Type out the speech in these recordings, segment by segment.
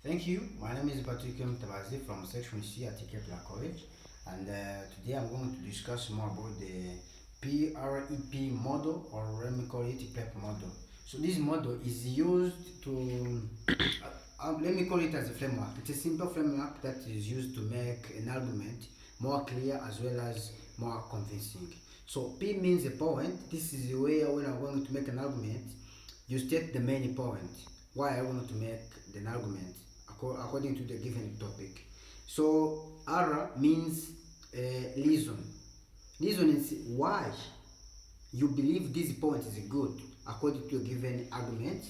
Thank you. My name is Patrick Mtabazi from Section C at Kepler College, and today I'm going to discuss more about the PREP model, or let me call it PEP model. So this model is used to, let me call it as a framework. It's a simple framework that is used to make an argument more clear as well as more convincing. So P means a point. This is the way when I'm going to make an argument, you state the main point. Why I want to make an argument according to the given topic. So R means reason. Reason is why you believe this point is good according to a given argument.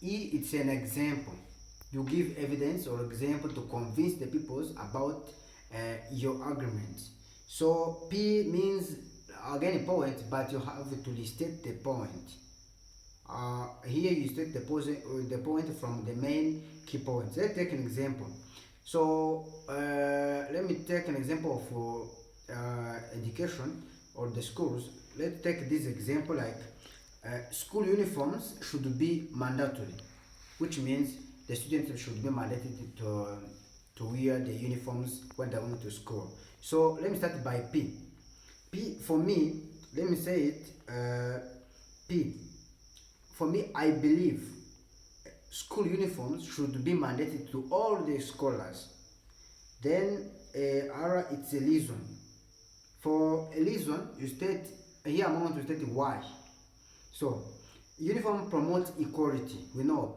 E, it's an example. You give evidence or example to convince the people about your argument. So P means again a point, but you have to restate the point. Here you state the point from the main key points. Let's take an example. So let me take an example of education or the schools. Let's take this example like school uniforms should be mandatory, which means the students should be mandated to wear the uniforms when they went to school. So let me start by P. P for me, let me say it, P. For me, I believe school uniforms should be mandated to all the scholars. Then R, it's a reason. For a reason, you state, here I'm going to state why. So, uniform promotes equality. We know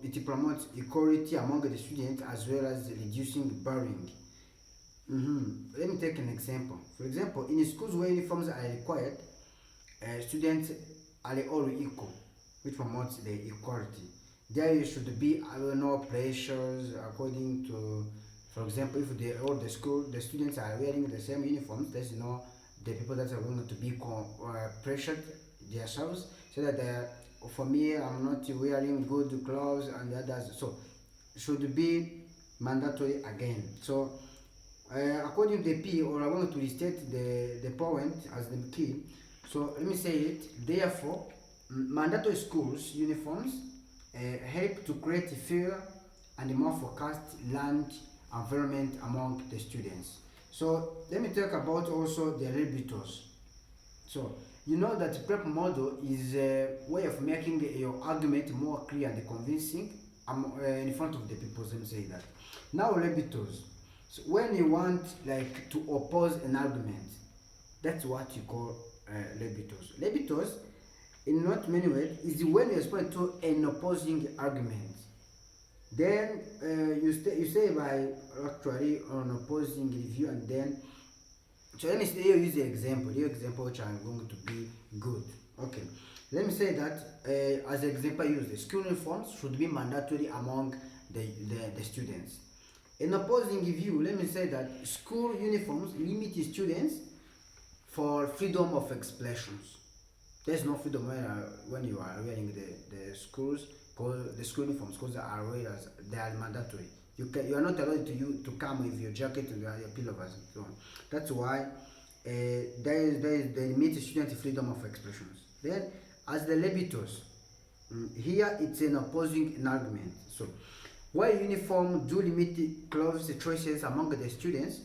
it promotes equality among the students as well as reducing bullying. Let me take an example. For example, in schools where uniforms are required, students are all equal, which promotes the equality. There should be no pressures according to, for example, if all the students are wearing the same uniforms, there's the people that are going to be pressured themselves, so that for me, I'm not wearing good clothes and the others, so should be mandatory again. So according to the P, or I want to restate the point as the key. So let me say it. Therefore, mandatory schools uniforms help to create a fair and more focused learned environment among the students. So let me talk about also the Robuttals. So you know that prep model is a way of making your argument more clear and convincing in front of the people. Let me say that. Now Robuttals. So when you want like to oppose an argument, that's what you call Robuttals. Robuttals, in not many ways, is when you respond to an opposing argument. Then you say by actually an opposing review, and then so let me say you use the example. Your example which I'm going to be good. Okay. Let me say that as an example, use the school uniforms should be mandatory among the students. In opposing view, let me say that school uniforms limit students for freedom of expressions. There's no freedom when you are wearing the school uniforms, because they are mandatory. You are not allowed to come with your jacket and your pullovers and so on. That's why they limit student freedom of expressions. Then, as the Robuttals, here it's an opposing argument. So, while uniform do limit clothes choices among the students,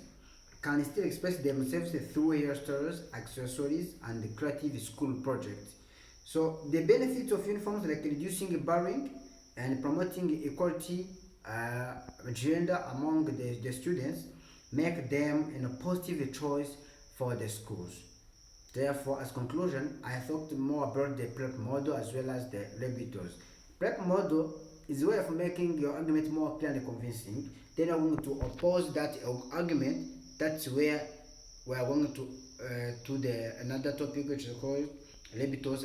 can still express themselves through hairstyles, accessories, and creative school projects. So the benefits of uniforms, like reducing bullying and promoting equality, gender among the students, make them a positive choice for the schools. Therefore, as conclusion, I thought more about the prep model as well as the Robuttals. Prep model is a way of making your argument more clear and convincing. Then I'm going to oppose that argument. That's where we are going to the another topic which is called Robuttals.